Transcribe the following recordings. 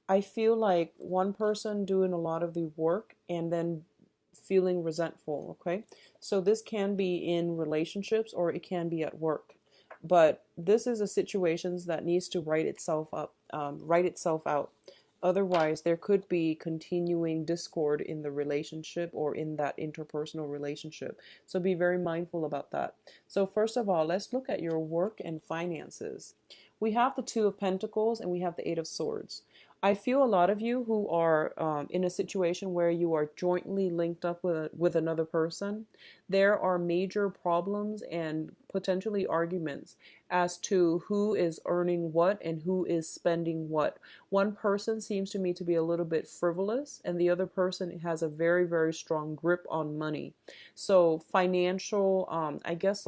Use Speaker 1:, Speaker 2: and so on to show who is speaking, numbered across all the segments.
Speaker 1: I feel like one person doing a lot of the work and then feeling resentful, okay? So this can be in relationships or it can be at work. But this is a situation that needs to write itself out. Otherwise, there could be continuing discord in the relationship or in that interpersonal relationship. So be very mindful about that. So first of all, let's look at your work and finances. We have the Two of Pentacles and we have the Eight of Swords. I feel a lot of you who are in a situation where you are jointly linked up with another person, there are major problems and potentially arguments as to who is earning what and who is spending what. One person seems to me to be a little bit frivolous, and the other person has a very, very strong grip on money. So financial, I guess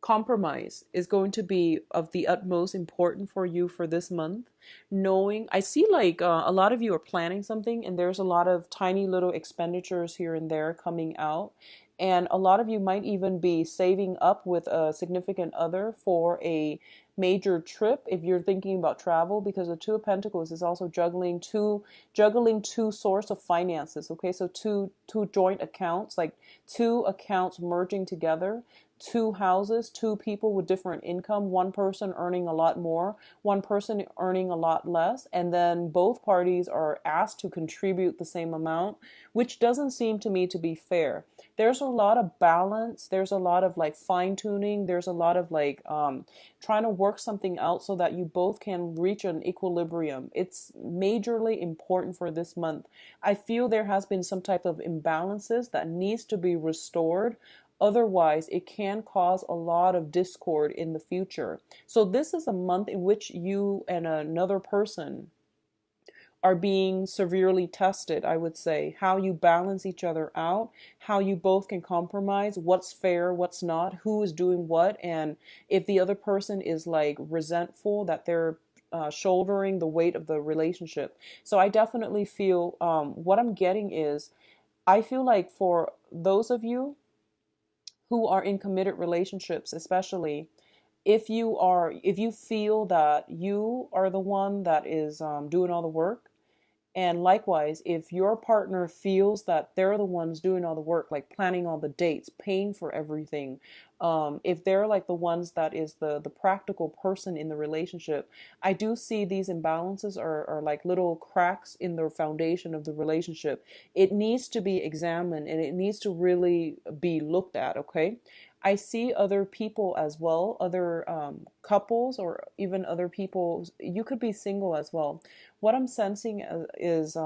Speaker 1: compromise is going to be of the utmost important for you for this month. Knowing, I see a lot of you are planning something and there's a lot of tiny little expenditures here and there coming out, and a lot of you might even be saving up with a significant other for a major trip if you're thinking about travel, because the Two of Pentacles is also juggling two source of finances. Okay, so two joint accounts, like two accounts merging together, two houses, two people with different income, one person earning a lot more, one person earning a lot less, and then both parties are asked to contribute the same amount, which doesn't seem to me to be fair. There's a lot of balance, there's a lot of fine tuning, there's a lot of trying to work something out so that you both can reach an equilibrium. It's majorly important for this month. I feel there has been some type of imbalances that needs to be restored. Otherwise, it can cause a lot of discord in the future. So this is a month in which you and another person are being severely tested, I would say. How you balance each other out, how you both can compromise, what's fair, what's not, who is doing what, and if the other person is resentful that they're shouldering the weight of the relationship. So I definitely feel what I'm getting is, I feel like for those of you who are in committed relationships, especially if you feel that you are the one that is doing all the work, and likewise, if your partner feels that they're the ones doing all the work, like planning all the dates, paying for everything, if they're the ones that is the practical person in the relationship, I do see these imbalances are like little cracks in the foundation of the relationship. It needs to be examined and it needs to really be looked at, okay? I see other people as well, other couples, or even other people. You could be single as well. What I'm sensing is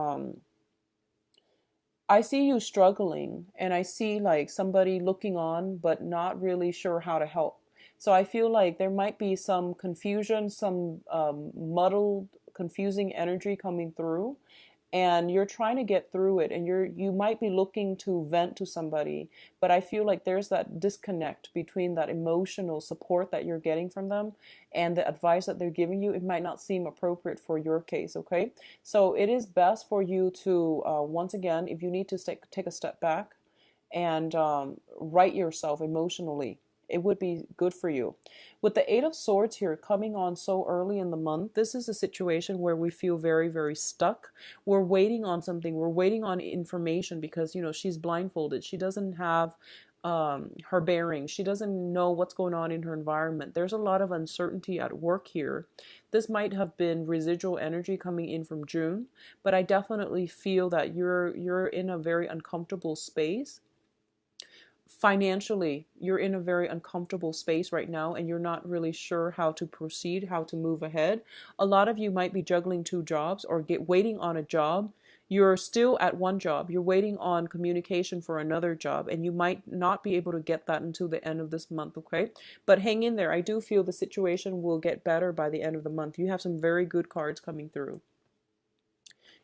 Speaker 1: I see you struggling, and I see somebody looking on but not really sure how to help. So I feel like there might be some confusion, some muddled, confusing energy coming through, and you're trying to get through it, and you might be looking to vent to somebody, but I feel like there's that disconnect between that emotional support that you're getting from them and the advice that they're giving you. It might not seem appropriate for your case, okay? So it is best for you to once again, if you need to take a step back and right yourself emotionally, it would be good for you. With the Eight of Swords here coming on so early in the month, this is a situation where we feel very, very stuck. We're waiting on something. We're waiting on information because, she's blindfolded. She doesn't have her bearings. She doesn't know what's going on in her environment. There's a lot of uncertainty at work here. This might have been residual energy coming in from June, but I definitely feel that you're in a very uncomfortable space. Financially, you're in a very uncomfortable space right now, and you're not really sure how to proceed, how to move ahead. A lot of you might be juggling two jobs or waiting on a job. You're still at one job, you're waiting on communication for another job, and you might not be able to get that until the end of this month, okay? But hang in there. I do feel the situation will get better by the end of the month. You have some very good cards coming through.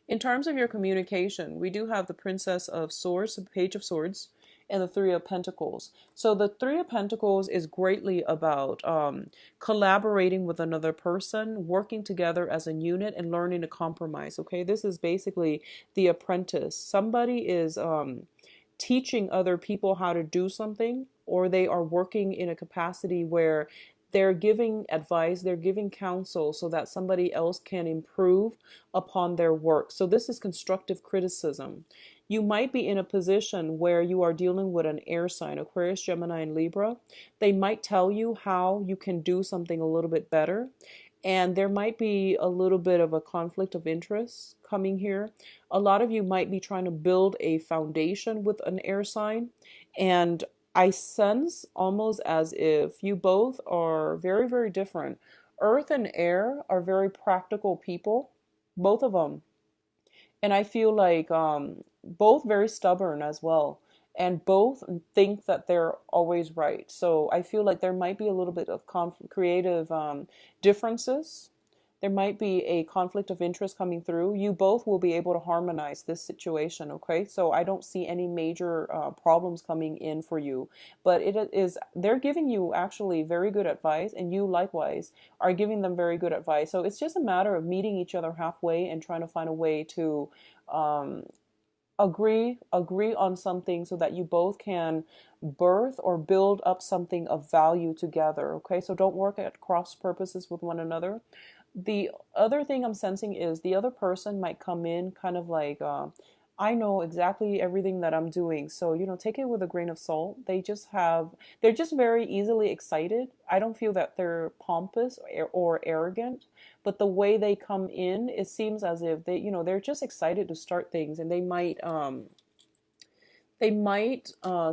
Speaker 1: In terms of your communication, we do have the Princess of Swords, the Page of Swords, and the Three of Pentacles. So the Three of Pentacles is greatly about collaborating with another person, working together as a unit, and learning to compromise. Okay, this is basically the apprentice. Somebody is teaching other people how to do something, or they are working in a capacity where They're giving advice, they're giving counsel so that somebody else can improve upon their work. So this is constructive criticism. You might be in a position where you are dealing with an air sign, Aquarius, Gemini, and Libra. They might tell you how you can do something a little bit better. And there might be a little bit of a conflict of interest coming here. A lot of you might be trying to build a foundation with an air sign. And I sense almost as if you both are very, very different. Earth and air are very practical people, both of them. And I feel like both very stubborn as well. And both think that they're always right. So I feel like there might be a little bit of creative differences. There might be a conflict of interest coming through. You both will be able to harmonize this situation, okay? So I don't see any major problems coming in for you. But it is, they're giving you actually very good advice, and you likewise are giving them very good advice. So it's just a matter of meeting each other halfway and trying to find a way to um, agree on something so that you both can birth or build up something of value together. Okay, so don't work at cross purposes with one another. The other thing I'm sensing is the other person might come in kind of like, I know exactly everything that I'm doing. So, take it with a grain of salt. They're just very easily excited. I don't feel that they're pompous or arrogant, but the way they come in, it seems as if they're just excited to start things, and they might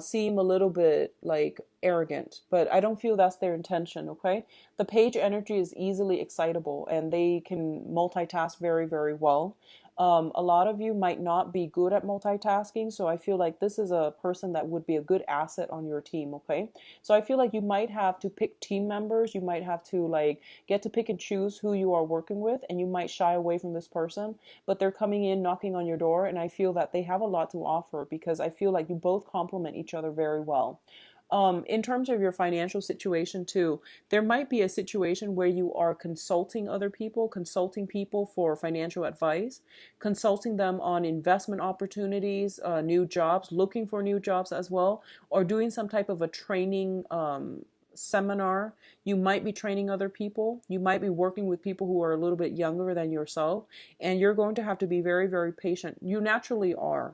Speaker 1: seem a little bit like arrogant, but I don't feel that's their intention, okay? The page energy is easily excitable and they can multitask very, very well. A lot of you might not be good at multitasking, so I feel like this is a person that would be a good asset on your team, okay? So I feel like you might have to pick team members, you might have to like get to pick and choose who you are working with, and you might shy away from this person, but they're coming in, knocking on your door, and I feel that they have a lot to offer because I feel like you both complement each other very well. In terms of your financial situation too, there might be a situation where you are consulting people for financial advice, consulting them on investment opportunities, new jobs, looking for new jobs as well, or doing some type of a training seminar. You might be training other people. You might be working with people who are a little bit younger than yourself, and you're going to have to be very, very patient. You naturally are.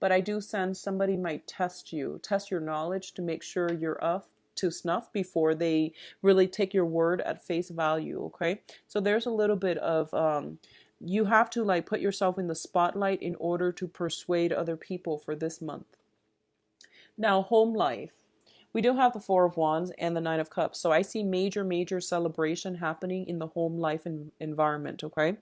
Speaker 1: But I do sense somebody might test your knowledge to make sure you're up to snuff before they really take your word at face value, okay? So there's a little bit of you have to like put yourself in the spotlight in order to persuade other people for this month. Now, home life. We do have the Four of Wands and the Nine of Cups. So I see major, major celebration happening in the home life environment, okay?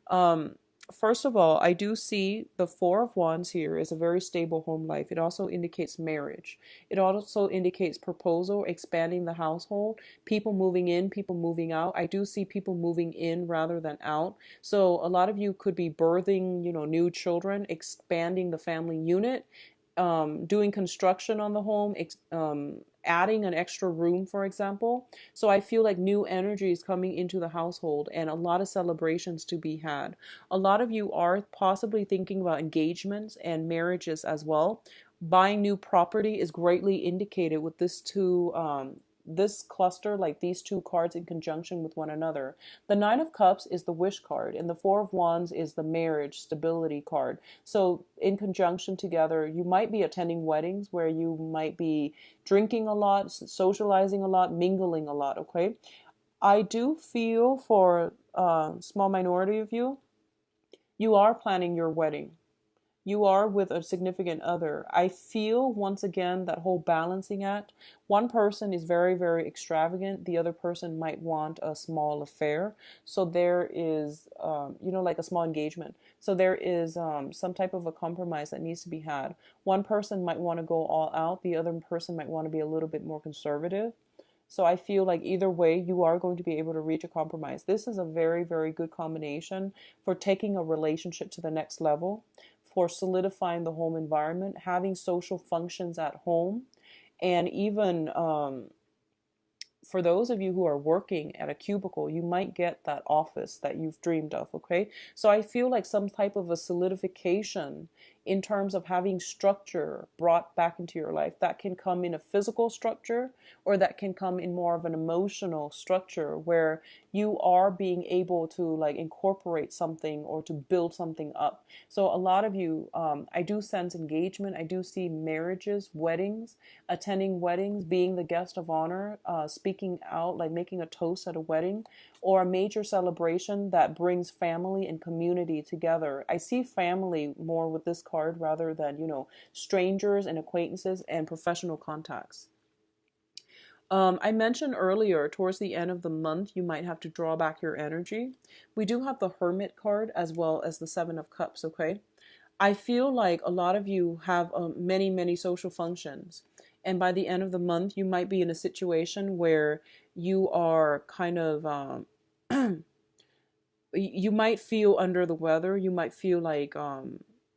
Speaker 1: Um, First of all, I do see the Four of Wands here is a very stable home life. It also indicates marriage. It also indicates proposal, expanding the household, people moving in, people moving out. I do see people moving in rather than out. So a lot of you could be birthing, new children, expanding the family unit, doing construction on the home, adding an extra room, for example. So I feel like new energy is coming into the household and a lot of celebrations to be had. A lot of you are possibly thinking about engagements and marriages as well. Buying new property is greatly indicated with this cluster, like these two cards in conjunction with one another. The Nine of Cups is the wish card, and the Four of Wands is the marriage stability card. So, in conjunction together, you might be attending weddings where you might be drinking a lot, socializing a lot, mingling a lot, okay? I do feel for a small minority of you, you are planning your wedding. You are with a significant other. I feel once again that whole balancing act. One person is very, very extravagant. The other person might want a small affair. So there is, like a small engagement. So there is some type of a compromise that needs to be had. One person might want to go all out. The other person might want to be a little bit more conservative. So I feel like either way, you are going to be able to reach a compromise. This is a very, very good combination for taking a relationship to the next level, for solidifying the home environment, having social functions at home, and even for those of you who are working at a cubicle, you might get that office that you've dreamed of, okay? So I feel like some type of a solidification in terms of having structure brought back into your life. That can come in a physical structure, or that can come in more of an emotional structure where you are being able to like incorporate something or to build something up. So a lot of you, I do sense engagement. I do see marriages, weddings, attending weddings, being the guest of honor, speaking out, like making a toast at a wedding, or a major celebration that brings family and community together. I see family more with this card rather than, strangers and acquaintances and professional contacts. I mentioned earlier, towards the end of the month, you might have to draw back your energy. We do have the Hermit card as well as the Seven of Cups, okay? I feel like a lot of you have many, many social functions. And by the end of the month, you might be in a situation where you are kind of, you might feel under the weather. You might feel like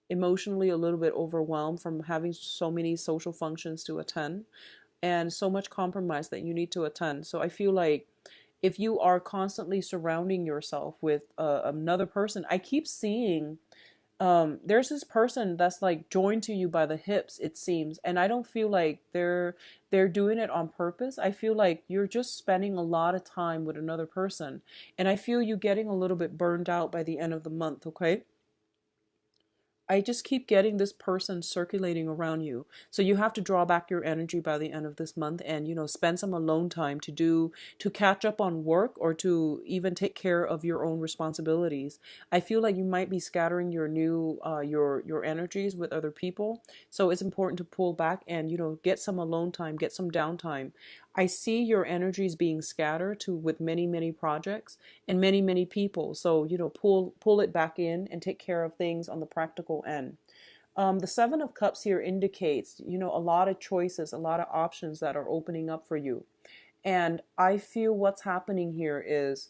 Speaker 1: emotionally a little bit overwhelmed from having so many social functions to attend and so much compromise that you need to attend. So I feel like if you are constantly surrounding yourself with another person, I keep seeing there's this person that's like joined to you by the hips, it seems, and I don't feel like they're doing it on purpose. I feel like you're just spending a lot of time with another person, and I feel you getting a little bit burned out by the end of the month, okay? I just keep getting this person circulating around you. So you have to draw back your energy by the end of this month and, spend some alone time to catch up on work or to even take care of your own responsibilities. I feel like you might be scattering your energies with other people. So it's important to pull back and, get some alone time, get some downtime. I see your energies being scattered to with many, many projects and many, many people. So, pull it back in and take care of things on the practical end. The Seven of Cups here indicates, a lot of choices, a lot of options that are opening up for you. And I feel what's happening here is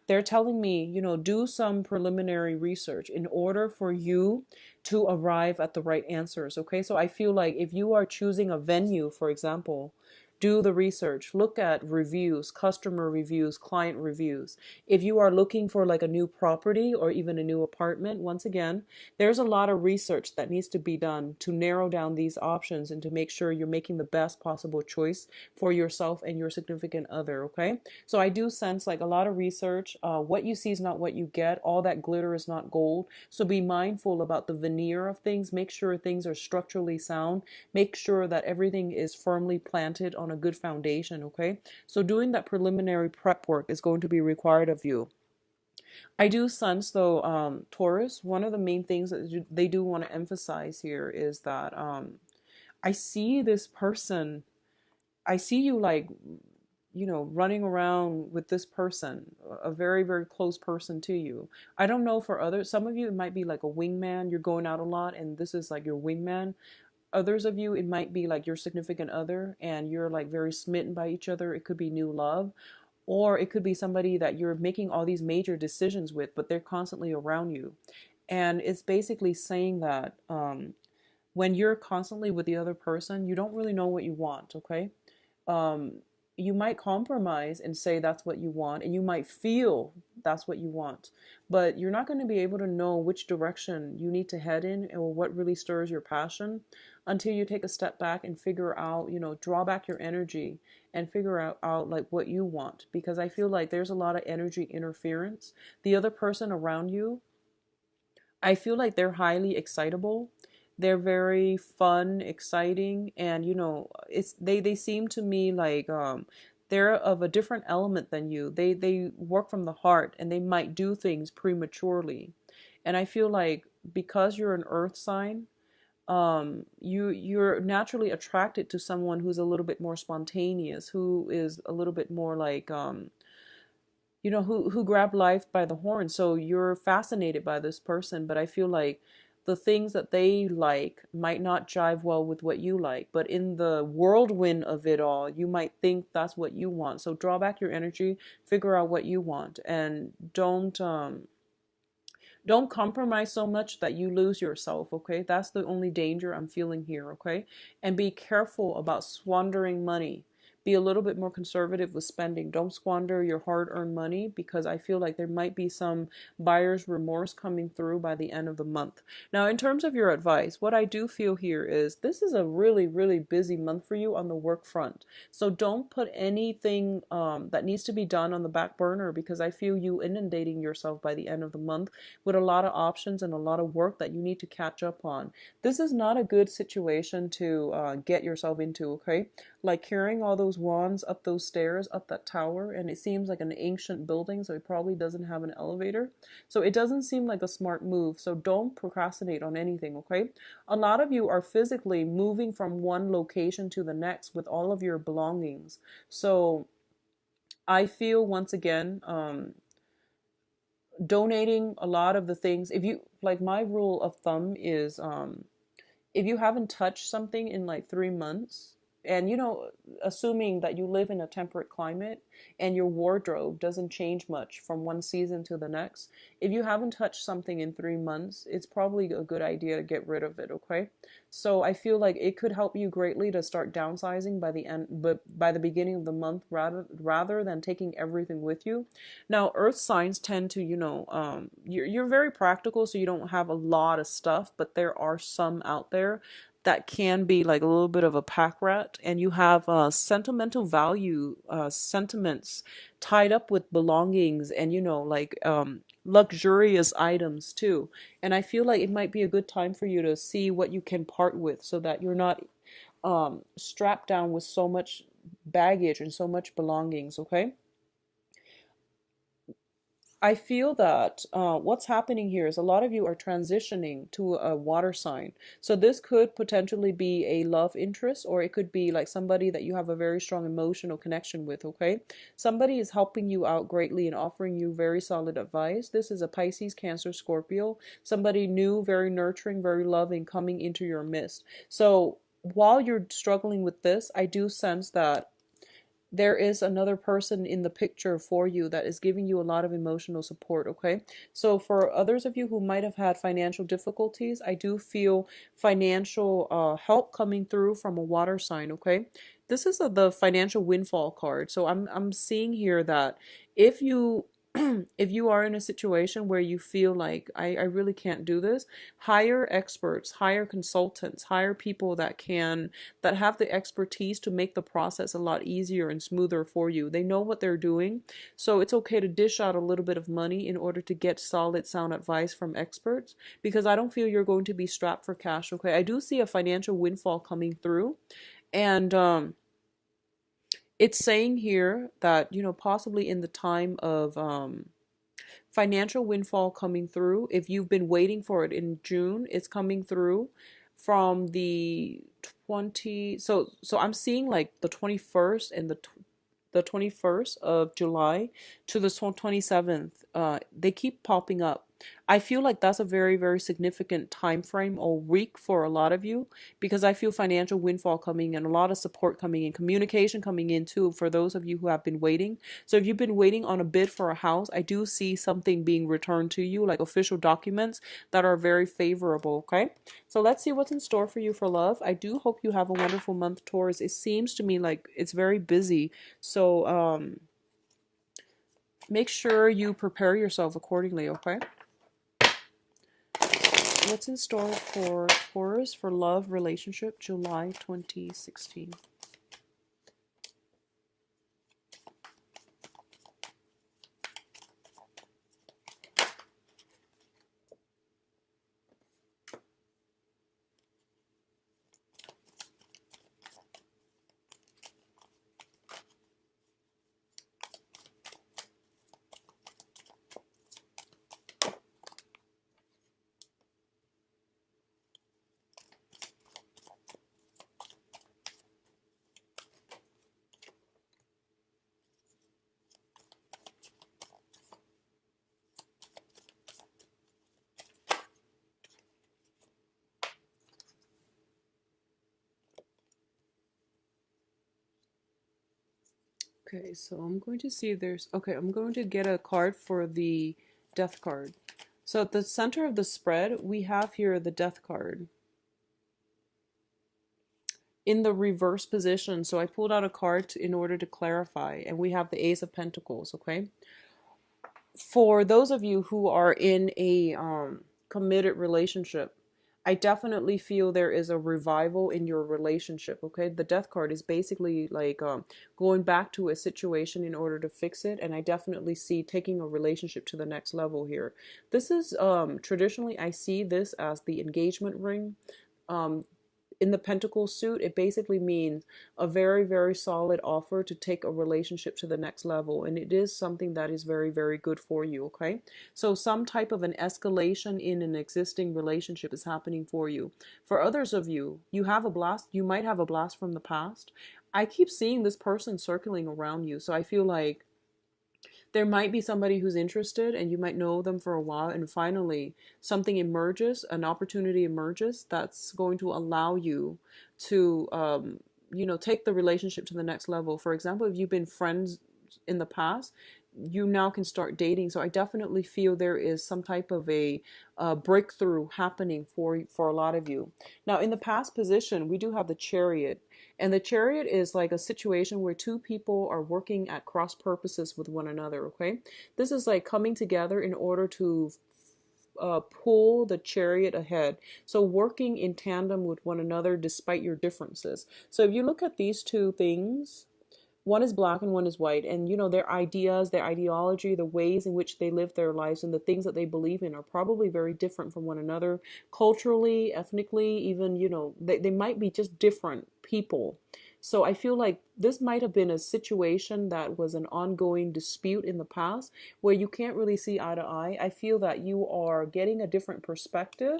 Speaker 1: they're telling me, do some preliminary research in order for you to arrive at the right answers. Okay. So I feel like if you are choosing a venue, for example, do the research, look at reviews, customer reviews, client reviews. If you are looking for like a new property or even a new apartment, once again, there's a lot of research that needs to be done to narrow down these options and to make sure you're making the best possible choice for yourself and your significant other. Okay. So I do sense like a lot of research. What you see is not what you get. All that glitter is not gold. So be mindful about the veneer of things. Make sure things are structurally sound. Make sure that everything is firmly planted on a good foundation. Okay. So doing that preliminary prep work is going to be required of you. I do sense though, Taurus, one of the main things that they do want to emphasize here is that I see this person, I see you like running around with this person, a very, very close person to you. I don't know for others. Some of you, it might be like a wingman. You're going out a lot and this is like your wingman. Others of you, it might be like your significant other and you're like very smitten by each other. It could be new love, or it could be somebody that you're making all these major decisions with, but they're constantly around you. And it's basically saying that when you're constantly with the other person, you don't really know what you want, okay? um, you might compromise and say that's what you want, and you might feel that's what you want, but you're not going to be able to know which direction you need to head in or what really stirs your passion until you take a step back and figure out, draw back your energy and figure out like what you want. Because I feel like there's a lot of energy interference. The other person around you, I feel like they're highly excitable. They're very fun, exciting, and it's they seem to me like they're of a different element than you. They work from the heart and they might do things prematurely. And I feel like because you're an earth sign, you're naturally attracted to someone who's a little bit more spontaneous, who is a little bit more like who grab life by the horn. So you're fascinated by this person, but I feel like the things that they like might not jive well with what you like. But in the whirlwind of it all, you might think that's what you want. So draw back your energy, figure out what you want, and don't compromise so much that you lose yourself, okay? That's the only danger I'm feeling here, okay? And be careful about squandering money. be a little bit more conservative with spending. Don't squander your hard-earned money, because I feel like there might be some buyer's remorse coming through by the end of the month. Now, in terms of your advice, what I do feel here is this is a really, really busy month for you on the work front. So don't put anything that needs to be done on the back burner, because I feel you inundating yourself by the end of the month with a lot of options and a lot of work that you need to catch up on. This is not a good situation to get yourself into, okay? Like carrying all those wands up those stairs, up that tower, and it seems like an ancient building, so it probably doesn't have an elevator. So it doesn't seem like a smart move. So don't procrastinate on anything, okay? A lot of you are physically moving from one location to the next with all of your belongings. So I feel, once again, donating a lot of the things, if you like, my rule of thumb is if you haven't touched something in like 3 months, and assuming that you live in a temperate climate and your wardrobe doesn't change much from one season to the next, if you haven't touched something in 3 months, it's probably a good idea to get rid of it, okay? So I feel like it could help you greatly to start downsizing by the end, but by the beginning of the month, rather than taking everything with you. Now, earth signs tend to, you're very practical, so you don't have a lot of stuff, but there are some out there that can be like a little bit of a pack rat, and you have sentimental value, sentiments tied up with belongings, and like luxurious items too. And I feel like it might be a good time for you to see what you can part with, so that you're not strapped down with so much baggage and so much belongings, okay? I feel that what's happening here is a lot of you are transitioning to a water sign. So this could potentially be a love interest, or it could be like somebody that you have a very strong emotional connection with, okay? Somebody is helping you out greatly and offering you very solid advice. This is a Pisces, Cancer, Scorpio. Somebody new, very nurturing, very loving, coming into your midst. So while you're struggling with this, I do sense that there is another person in the picture for you that is giving you a lot of emotional support, okay? So for others of you who might have had financial difficulties, I do feel financial help coming through from a water sign, okay? This is the financial windfall card. So I'm seeing here that if you if you are in a situation where you feel like I really can't do this, hire experts, hire consultants, hire people that have the expertise to make the process a lot easier and smoother for you. They know what they're doing. So it's okay to dish out a little bit of money in order to get solid, sound advice from experts, because I don't feel you're going to be strapped for cash, okay? I do see a financial windfall coming through, and it's saying here that, possibly in the time of financial windfall coming through. If you've been waiting for it in June, it's coming through from the 20. So I'm seeing like the 21st and the 21st of July to the 27th. They keep popping up. I feel like that's a very, very significant time frame or week for a lot of you, because I feel financial windfall coming in, a lot of support coming in, communication coming in too for those of you who have been waiting. So if you've been waiting on a bid for a house, I do see something being returned to you, like official documents that are very favorable, okay? So let's see what's in store for you for love. I do hope you have a wonderful month, Taurus. It seems to me like it's very busy. So make sure you prepare yourself accordingly, okay? What's in store for Taurus for love, relationship, July 2016? Okay, so I'm going to see I'm going to get a card for the death card. So at the center of the spread, we have here the death card. in the reverse position. So I pulled out a card in order to clarify, and we have the Ace of Pentacles, okay? For those of you who are in a committed relationship, I definitely feel there is a revival in your relationship, okay? The Death card is basically like going back to a situation in order to fix it, and I definitely see taking a relationship to the next level here. This is traditionally, I see this as the engagement ring. Um, in the pentacle suit, it basically means a very, very solid offer to take a relationship to the next level. And it is something that is very, very good for you, okay? So some type of an escalation in an existing relationship is happening for you. For others of you, you have a blast, you might have a blast from the past. I keep seeing this person circling around you. So I feel like there might be somebody who's interested and you might know them for a while, and finally something emerges, an opportunity emerges that's going to allow you to take the relationship to the next level. For example, if you've been friends in the past, you now can start dating. So I definitely feel there is some type of a breakthrough happening for a lot of you. Now, in the past position, we do have the Chariot. And the Chariot is like a situation where two people are working at cross purposes with one another, okay? This is like coming together in order to pull the chariot ahead. So working in tandem with one another despite your differences. So if you look at these two things, one is black and one is white, and their ideas, their ideology, the ways in which they live their lives and the things that they believe in are probably very different from one another, culturally, ethnically, even they might be just different people. So I feel like this might have been a situation that was an ongoing dispute in the past where you can't really see eye to eye. I feel that you are getting a different perspective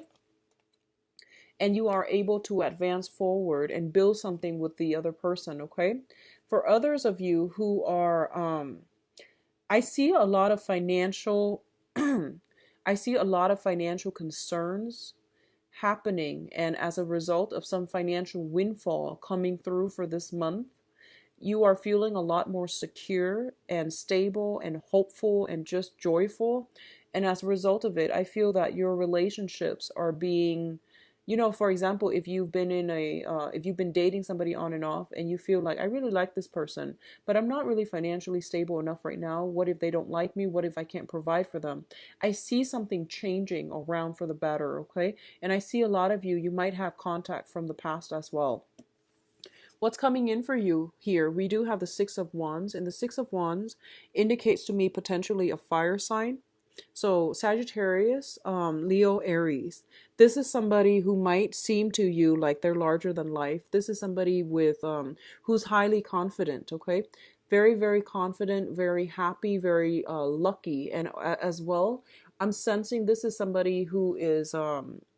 Speaker 1: and you are able to advance forward and build something with the other person, okay? For others of you who are, I see a lot of financial, I see a lot of financial concerns happening, and as a result of some financial windfall coming through for this month, you are feeling a lot more secure and stable and hopeful and just joyful. And as a result of it, I feel that your relationships are being, for example, if you've been if you've been dating somebody on and off and you feel like, I really like this person, but I'm not really financially stable enough right now. What if they don't like me? What if I can't provide for them? I see something changing around for the better, okay? And I see a lot of you might have contact from the past as well. What's coming in for you here? We do have the Six of Wands, and the Six of Wands indicates to me potentially a fire sign. So Sagittarius, Leo, Aries. This is somebody who might seem to you like they're larger than life. This is somebody with who's highly confident, okay? Very, very confident, very happy, very lucky. And as well, I'm sensing this is somebody who is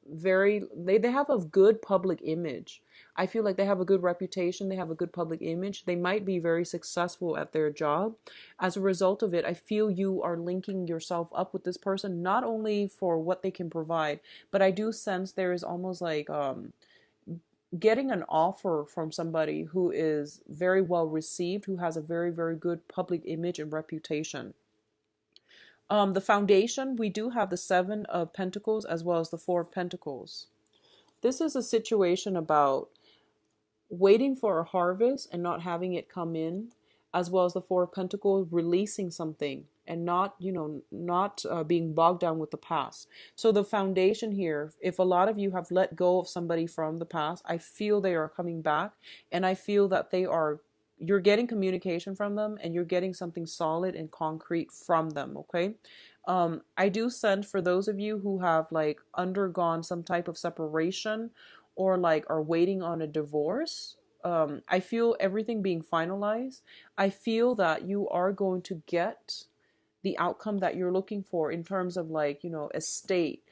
Speaker 1: they have a good public image. I feel like they have a good reputation, they have a good public image. They might be very successful at their job. As a result of it, I feel you are linking yourself up with this person, not only for what they can provide, but I do sense there is almost like getting an offer from somebody who is very well received, who has a very, very good public image and reputation. The foundation, we do have the Seven of Pentacles as well as the Four of Pentacles. This is a situation about waiting for a harvest and not having it come in, as well as the Four of Pentacles releasing something and not being bogged down with the past. So the foundation here, if a lot of you have let go of somebody from the past, I feel they are coming back, and I feel that you're getting communication from them and you're getting something solid and concrete from them, okay? I do send for those of you who have like undergone some type of separation or like are waiting on a divorce. I feel everything being finalized. I feel that you are going to get the outcome that you're looking for in terms of like, estate,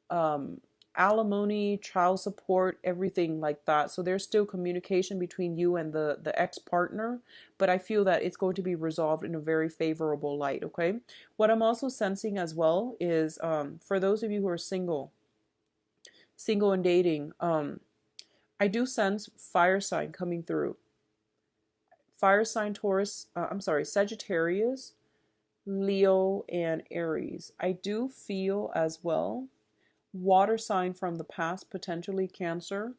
Speaker 1: um, alimony, child support, everything like that. So there's still communication between you and the ex-partner, but I feel that it's going to be resolved in a very favorable light, okay? What I'm also sensing as well is for those of you who are single and dating, I do sense fire sign coming through. Fire sign Taurus, Sagittarius, Leo, and Aries. I do feel as well water sign from the past, potentially Cancer,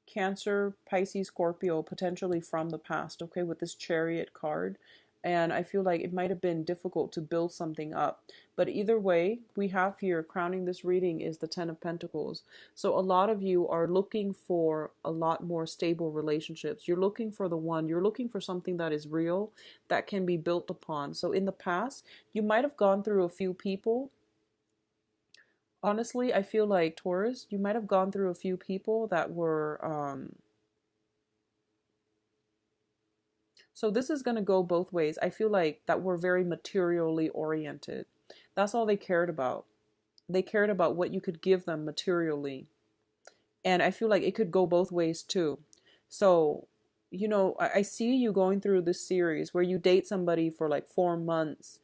Speaker 1: Cancer, Pisces, Scorpio, potentially from the past, okay, with this Chariot card. And I feel like it might have been difficult to build something up. But either way, we have here crowning this reading is the Ten of Pentacles. So a lot of you are looking for a lot more stable relationships. You're looking for the one, you're looking for something that is real, that can be built upon. So in the past, you might have gone through a few people. Honestly, I feel like Taurus, you might have gone through a few people that were so this is going to go both ways. I feel like that we're very materially oriented. That's all they cared about. They cared about what you could give them materially. And I feel like it could go both ways too. So, I see you going through this series where you date somebody for like 4 months,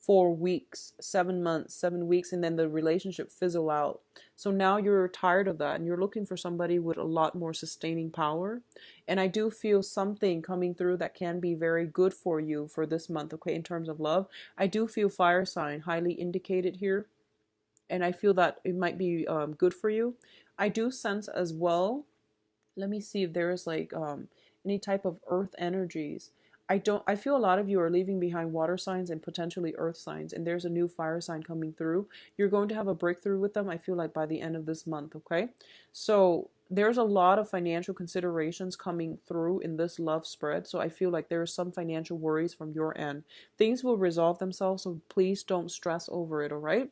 Speaker 1: 4 weeks, 7 months, 7 weeks, and then the relationship fizzle out. So now you're tired of that and you're looking for somebody with a lot more sustaining power. And I do feel something coming through that can be very good for you for this month, okay, in terms of love. I do feel fire sign highly indicated here, and I feel that it might be good for you. I do sense as well. Let me see if there is like any type of earth energies. I feel a lot of you are leaving behind water signs and potentially earth signs, and there's a new fire sign coming through. You're going to have a breakthrough with them, I feel like, by the end of this month, okay? So there's a lot of financial considerations coming through in this love spread. So I feel like there are some financial worries from your end. Things will resolve themselves, so please don't stress over it, all right?